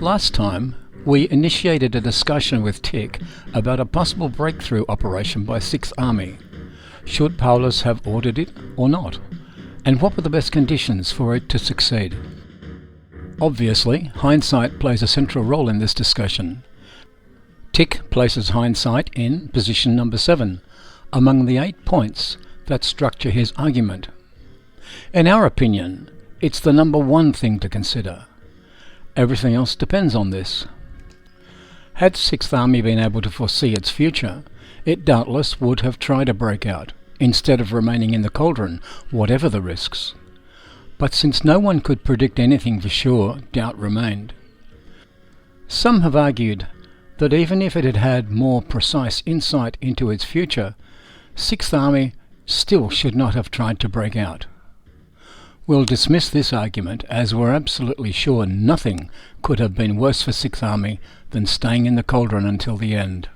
Last time, we initiated a discussion with TIK about a possible breakthrough operation by Sixth Army. Should Paulus have ordered it or not? And what were the best conditions for it to succeed? Obviously, hindsight plays a central role in this discussion. TIK places hindsight in position number 7, among the 8 points that structure his argument. In our opinion, it's the number 1 thing to consider. Everything else depends on this. Had Sixth Army been able to foresee its future, it doubtless would have tried a breakout, instead of remaining in the cauldron, whatever the risks. But since no one could predict anything for sure, doubt remained. Some have argued that even if it had had more precise insight into its future, Sixth Army still should not have tried to break out. We'll dismiss this argument as we're absolutely sure nothing could have been worse for Sixth Army than staying in the cauldron until the end.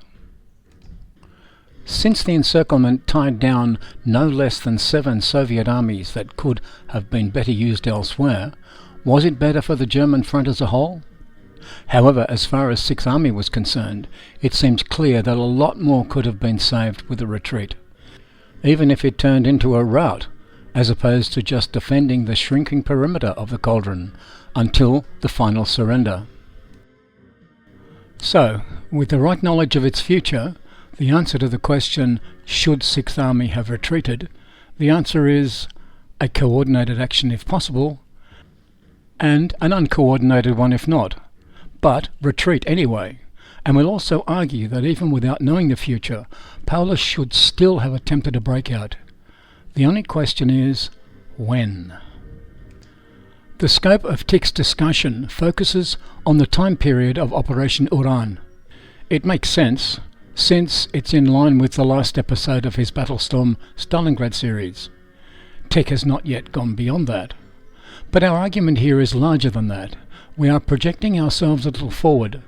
Since the encirclement tied down no less than 7 Soviet armies that could have been better used elsewhere, was it better for the German front as a whole? However, as far as Sixth Army was concerned, it seemed clear that a lot more could have been saved with a retreat, even if it turned into a rout, as opposed to just defending the shrinking perimeter of the cauldron until the final surrender. So, with the right knowledge of its future, the answer to the question, should Sixth Army have retreated, the answer is a coordinated action if possible, and an uncoordinated one if not, but retreat anyway. And we'll also argue that even without knowing the future, Paulus should still have attempted a breakout. The only question is, when? The scope of TIK's discussion focuses on the time period of Operation Uran. It makes sense, since it's in line with the last episode of his Battlestorm Stalingrad series. TIK has not yet gone beyond that. But our argument here is larger than that. We are projecting ourselves a little forward,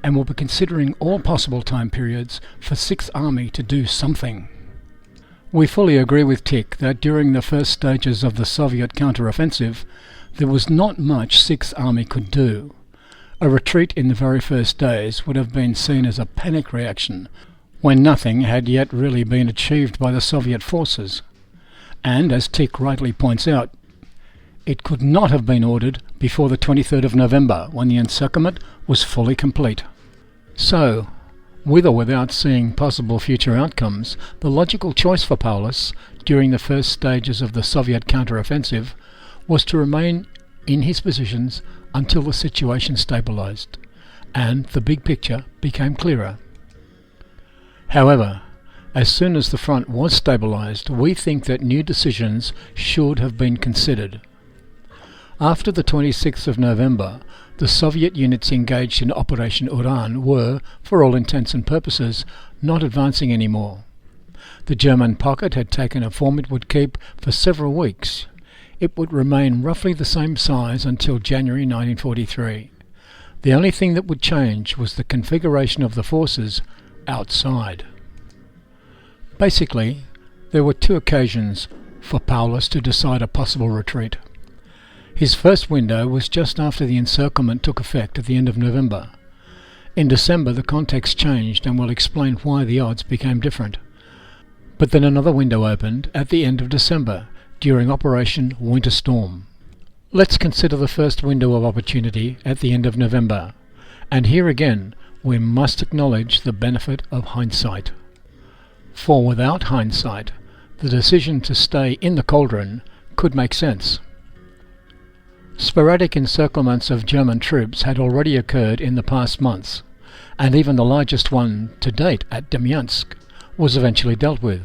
and will be considering all possible time periods for Sixth Army to do something. We fully agree with TIK that during the first stages of the Soviet counter-offensive, there was not much Sixth Army could do. A retreat in the very first days would have been seen as a panic reaction, when nothing had yet really been achieved by the Soviet forces. And, as TIK rightly points out, it could not have been ordered before the 23rd of November, when the encirclement was fully complete. So, with or without seeing possible future outcomes, the logical choice for Paulus during the first stages of the Soviet counter-offensive was to remain in his positions until the situation stabilized, and the big picture became clearer. However, as soon as the front was stabilized, we think that new decisions should have been considered. After the 26th of November, the Soviet units engaged in Operation Uran were, for all intents and purposes, not advancing anymore. The German pocket had taken a form it would keep for several weeks. It would remain roughly the same size until January 1943. The only thing that would change was the configuration of the forces outside. Basically, there were 2 occasions for Paulus to decide a possible retreat. His first window was just after the encirclement took effect at the end of November. In December, the context changed, and we'll explain why the odds became different. But then another window opened at the end of December, during Operation Winter Storm. Let's consider the first window of opportunity at the end of November. And here again, we must acknowledge the benefit of hindsight. For without hindsight, the decision to stay in the cauldron could make sense. Sporadic encirclements of German troops had already occurred in the past months, and even the largest one to date at Demyansk was eventually dealt with,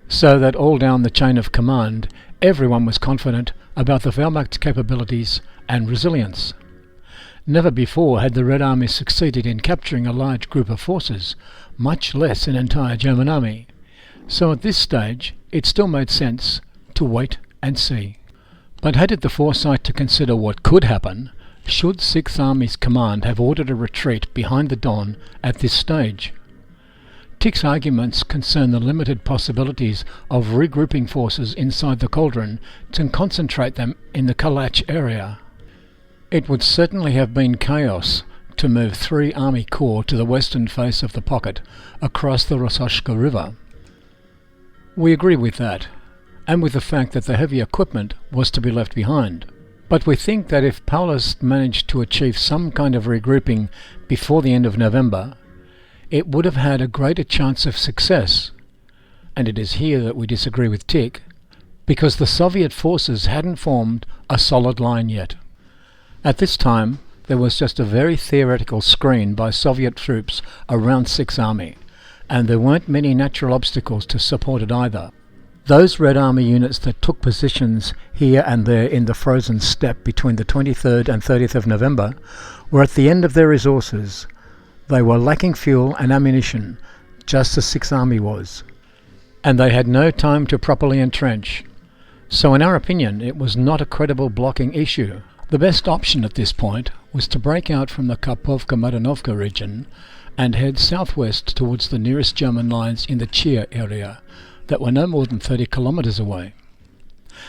so that all down the chain of command everyone was confident about the Wehrmacht's capabilities and resilience. Never before had the Red Army succeeded in capturing a large group of forces, much less an entire German army, so at this stage it still made sense to wait and see. But had it the foresight to consider what could happen, should Sixth Army's command have ordered a retreat behind the Don at this stage? TIK's arguments concern the limited possibilities of regrouping forces inside the cauldron to concentrate them in the Kalach area. It would certainly have been chaos to move 3 army corps to the western face of the pocket across the Rososhka River. We agree with that, and with the fact that the heavy equipment was to be left behind. But we think that if Paulus managed to achieve some kind of regrouping before the end of November, it would have had a greater chance of success. And it is here that we disagree with TIK, because the Soviet forces hadn't formed a solid line yet. At this time, there was just a very theoretical screen by Soviet troops around 6th Army, and there weren't many natural obstacles to support it either. Those Red Army units that took positions here and there in the frozen steppe between the 23rd and 30th of November were at the end of their resources. They were lacking fuel and ammunition, just as 6th Army was, and they had no time to properly entrench. So in our opinion, it was not a credible blocking issue. The best option at this point was to break out from the Karpovka-Maranovka region and head southwest towards the nearest German lines in the Chia area that were no more than 30 kilometers away.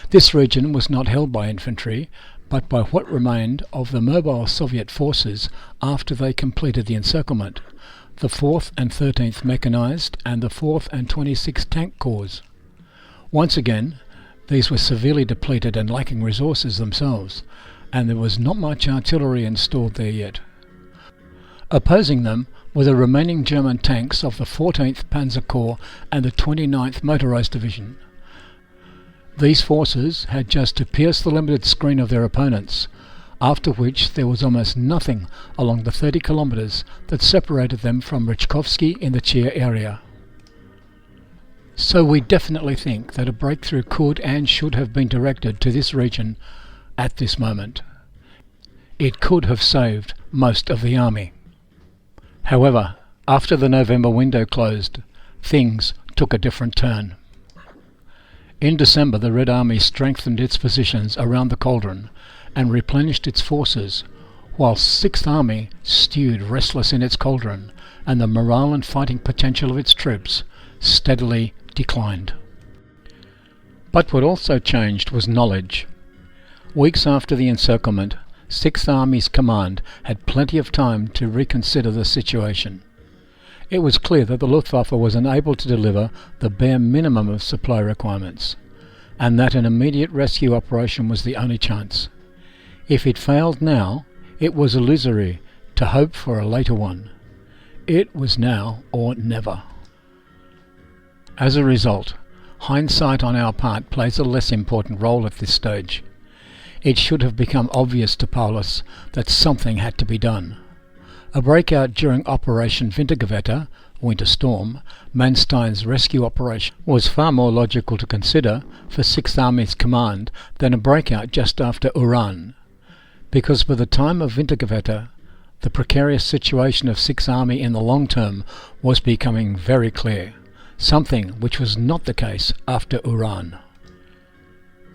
This region was not held by infantry, but by what remained of the mobile Soviet forces after they completed the encirclement, the 4th and 13th Mechanized and the 4th and 26th Tank Corps. Once again, these were severely depleted and lacking resources themselves, and there was not much artillery installed there yet. Opposing them were the remaining German tanks of the 14th Panzer Corps and the 29th Motorized Division. These forces had just to pierce the limited screen of their opponents, after which there was almost nothing along the 30 kilometers that separated them from Rychkovsky in the Chia area. So we definitely think that a breakthrough could and should have been directed to this region at this moment. It could have saved most of the army. However, after the November window closed, things took a different turn. In December, the Red Army strengthened its positions around the cauldron and replenished its forces, while 6th Army stewed restless in its cauldron, and the morale and fighting potential of its troops steadily declined. But what also changed was knowledge. Weeks after the encirclement, 6th Army's command had plenty of time to reconsider the situation. It was clear that the Luftwaffe was unable to deliver the bare minimum of supply requirements, and that an immediate rescue operation was the only chance. If it failed now, it was illusory to hope for a later one. It was now or never. As a result, hindsight on our part plays a less important role at this stage. It should have become obvious to Paulus that something had to be done. A breakout during Operation Wintergewitter, Winter Storm, Manstein's rescue operation, was far more logical to consider for 6th Army's command than a breakout just after Uran, because by the time of Wintergewitter, the precarious situation of 6th Army in the long term was becoming very clear, something which was not the case after Uran.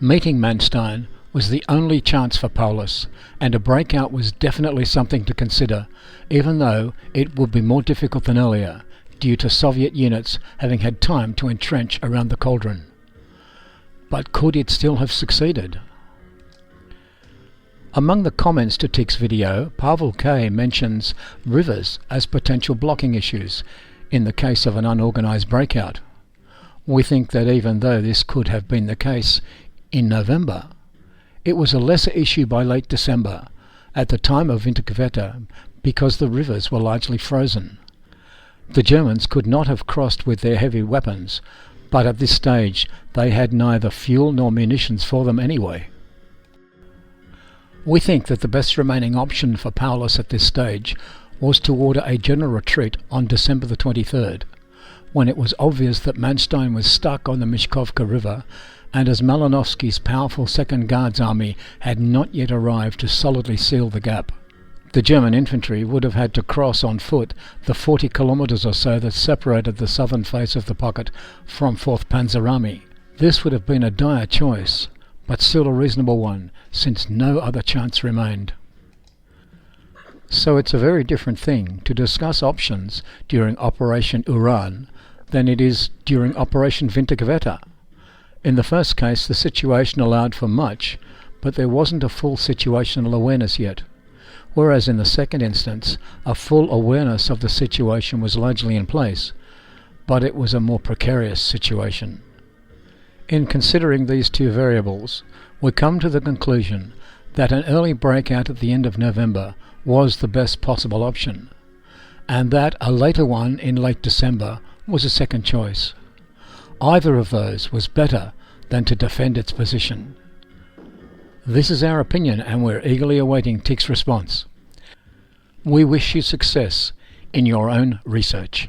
Meeting Manstein was the only chance for Paulus, and a breakout was definitely something to consider, even though it would be more difficult than earlier, due to Soviet units having had time to entrench around the cauldron. But could it still have succeeded? Among the comments to TIK's video, Pavel K. mentions rivers as potential blocking issues in the case of an unorganized breakout. We think that even though this could have been the case in November, it was a lesser issue by late December, at the time of Wintergewitter, because the rivers were largely frozen. The Germans could not have crossed with their heavy weapons, but at this stage they had neither fuel nor munitions for them anyway. We think that the best remaining option for Paulus at this stage was to order a general retreat on December the 23rd, when it was obvious that Manstein was stuck on the Mishkovka River, and as Malinovsky's powerful Second Guards Army had not yet arrived to solidly seal the gap. The German infantry would have had to cross on foot the 40 kilometers or so that separated the southern face of the pocket from 4th Panzer Army. This would have been a dire choice, but still a reasonable one, since no other chance remained. So it's a very different thing to discuss options during Operation Uran than it is during Operation Wintergewitter. In the first case, the situation allowed for much, but there wasn't a full situational awareness yet, whereas in the second instance, a full awareness of the situation was largely in place, but it was a more precarious situation. In considering these two variables, we come to the conclusion that an early breakout at the end of November was the best possible option, and that a later one in late December was a second choice. Either of those was better than to defend its position. This is our opinion, and we're eagerly awaiting TIK's response. We wish you success in your own research.